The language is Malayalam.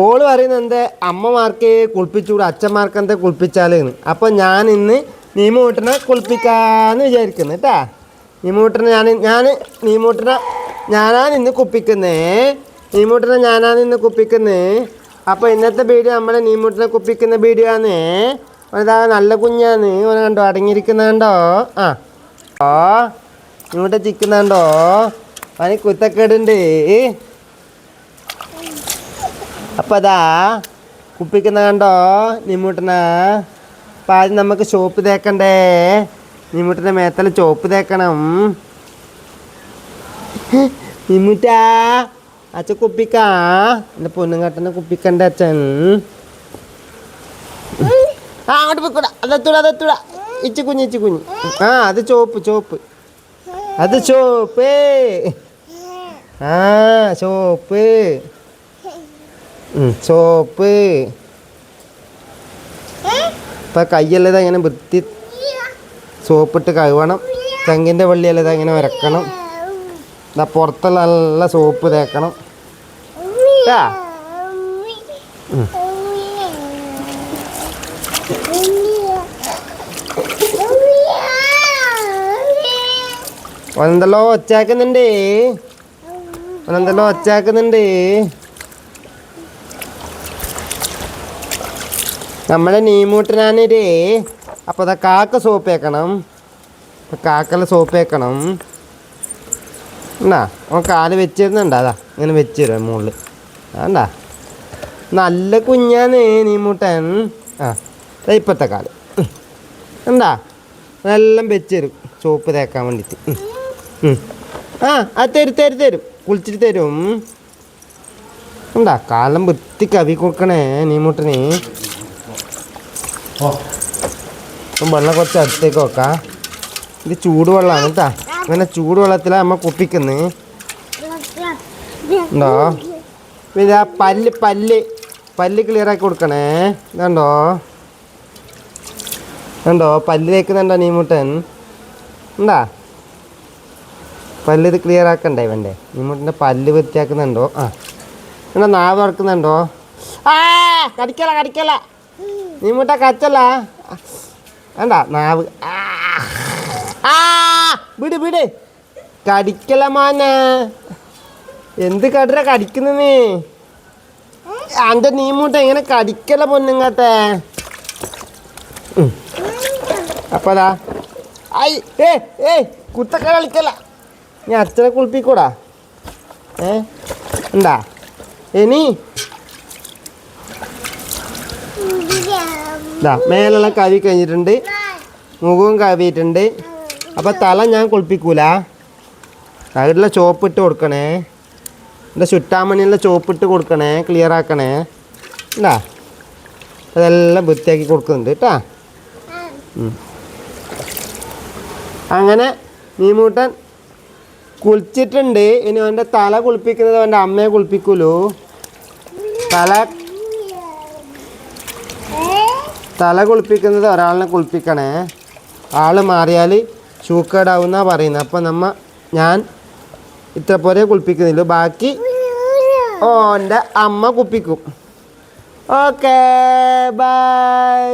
ഓള് പറയുന്നത് എന്താ അമ്മമാർക്ക് കുളിപ്പിച്ചുകൂടെ അച്ഛന്മാർക്ക് എന്താ കുളിപ്പിച്ചാലെന്ന്. അപ്പം ഞാൻ ഇന്ന് നീമൂട്ടനെ കുളിപ്പിക്കാമെന്ന് വിചാരിക്കുന്നു കേട്ടാ. നീമൂട്ടനെ നീമൂട്ടനെ ഞാനാണ് ഇന്ന് കുപ്പിക്കുന്നേ. നീമൂട്ടനെ ഞാനാണ് ഇന്ന് കുപ്പിക്കുന്നേ. അപ്പോൾ ഇന്നത്തെ വീഡിയോ നമ്മളെ നീമൂട്ടനെ കുപ്പിക്കുന്ന വീഡിയോ ആണേ. അതാ നല്ല കുഞ്ഞാന്ന് ഓനെ കണ്ടോ, അടങ്ങിയിരിക്കുന്നുണ്ടോ? ആ ഓ നീമൂട്ട ചിക്കുന്നുണ്ടോ? അവന് കുത്തക്കേടുണ്ട്. അപ്പം അതാ കുപ്പിക്കുന്ന കണ്ടോ നീമൂട്ടനാ. അപ്പം ആദ്യം നമുക്ക് സോപ്പ് തേക്കണ്ടേ. നീമൂട്ടൻ്റെ മേത്തല ചോപ്പ് തേക്കണം. നീമൂട്ടാ അച്ഛൻ കുപ്പിക്കാ. എൻ്റെ പൊന്നുകാട്ടനെ കുപ്പിക്കണ്ട അച്ഛൻ. ആ അങ്ങോട്ട് പോയിക്കൂടാ. അതെത്തൂടാ ഇച്ചി കുഞ്ഞ്. ആ അത് ചോപ്പ് അത് ചോപ്പ്. ആ ചോപ്പ് സോപ്പ്. ഇപ്പം കയ്യല്ലത് അങ്ങനെ വൃത്തി സോപ്പിട്ട് കഴുകണം. ചങ്കിൻ്റെ വെള്ളിയല്ലത് അങ്ങനെ വരക്കണം. എന്താ പുറത്തുള്ള നല്ല സോപ്പ് തേക്കണം. ഒന്നെന്തല്ലോ ഒച്ചാക്കുന്നുണ്ട്. നമ്മളെ നീമൂട്ടനാണേ. അപ്പോൾ അതാ കാക്ക സോപ്പ് തേക്കണം. കാക്കല സോപ്പ് തേക്കണം. എന്നാ അവൻ കാല് വെച്ചിരുന്നുണ്ടാ. അതാ ഇങ്ങനെ വെച്ച് തരും മുകളിൽ. ആണ്ടാ നല്ല കുഞ്ഞാന്ന് നീമൂട്ടൻ. ആ ഇപ്പോഴത്തെ കാല് എന്താ എല്ലാം വെച്ച് തരും സോപ്പ് തേക്കാൻ വേണ്ടിയിട്ട്. ആ അത് തരും കുളിച്ചിട്ട് തരും. എന്താ കാലം വൃത്തി കവി കൊടുക്കണേ നീമൂട്ടന്. ഇപ്പം വെള്ളം കുറച്ച് അടുത്തേക്ക് വെക്കാം. ഇത് ചൂടുവെള്ളമാണ് കേട്ടാ. അങ്ങനെ ചൂടുവെള്ളത്തിലാണ് നമ്മൾ കുപ്പിക്കുന്നത്. ഉണ്ടോ ഇതാ പല്ല് ക്ലിയറാക്കി കൊടുക്കണേ. ഇതുണ്ടോ പല്ല് തേക്കുന്നുണ്ടോ നീമൂട്ടൻ? എന്താ പല്ല് ഇത് ക്ലിയർ ആക്കണ്ടേ വേണ്ടേ? നീമൂട്ടൻ്റെ പല്ല് വൃത്തിയാക്കുന്നുണ്ടോ? ആ എന്നാ നാവ് ഇറക്കുന്നുണ്ടോ? ആ കടിക്കല നീമൂട്ട കച്ചല്ല. വേണ്ട നാവ്. വിട് കടിക്കല മാനെ. എന്ത് കടര കടിക്കുന്നേ? എൻ്റെ നീമൂട്ട ഇങ്ങനെ കടിക്കല പൊന്നുങ്ങട്ടെ. അപ്പം അതാ കുത്തക്ക കളിക്കല. ഞാൻ അച്ഛനെ കുളിപ്പിക്കൂടാ. എന്താ ഇനി മേലെല്ലാം കവി കഴിഞ്ഞിട്ടുണ്ട്. മുഖവും കവിയിട്ടുണ്ട്. അപ്പം തല ഞാൻ കുളിപ്പിക്കൂല. അതിലുള്ള ചോപ്പിട്ട് കൊടുക്കണേ. എൻ്റെ ചുറ്റാമണിയുള്ള ചോപ്പിട്ട് കൊടുക്കണേ. ക്ലിയർ ആക്കണേ. എന്താ അതെല്ലാം വൃത്തിയാക്കി കൊടുക്കുന്നുണ്ട് കേട്ടാ. അങ്ങനെ നീമൂട്ടൻ കുളിച്ചിട്ടുണ്ട്. ഇനി അവൻ്റെ തല കുളിപ്പിക്കുന്നത് അവൻ്റെ അമ്മയെ കുളിപ്പിക്കൂലോ. തല കുളിപ്പിക്കുന്നത് ഒരാളിനെ കുളിപ്പിക്കണേ. ആൾ മാറിയാൽ ഷൂക്കേടാവുന്നാണ് പറയുന്നത്. അപ്പം ഞാൻ ഇത്ര പോലെ കുളിപ്പിക്കുന്നില്ല. ബാക്കി ഓൻ്റെ അമ്മ കുളിപ്പിക്കും. Okay bye.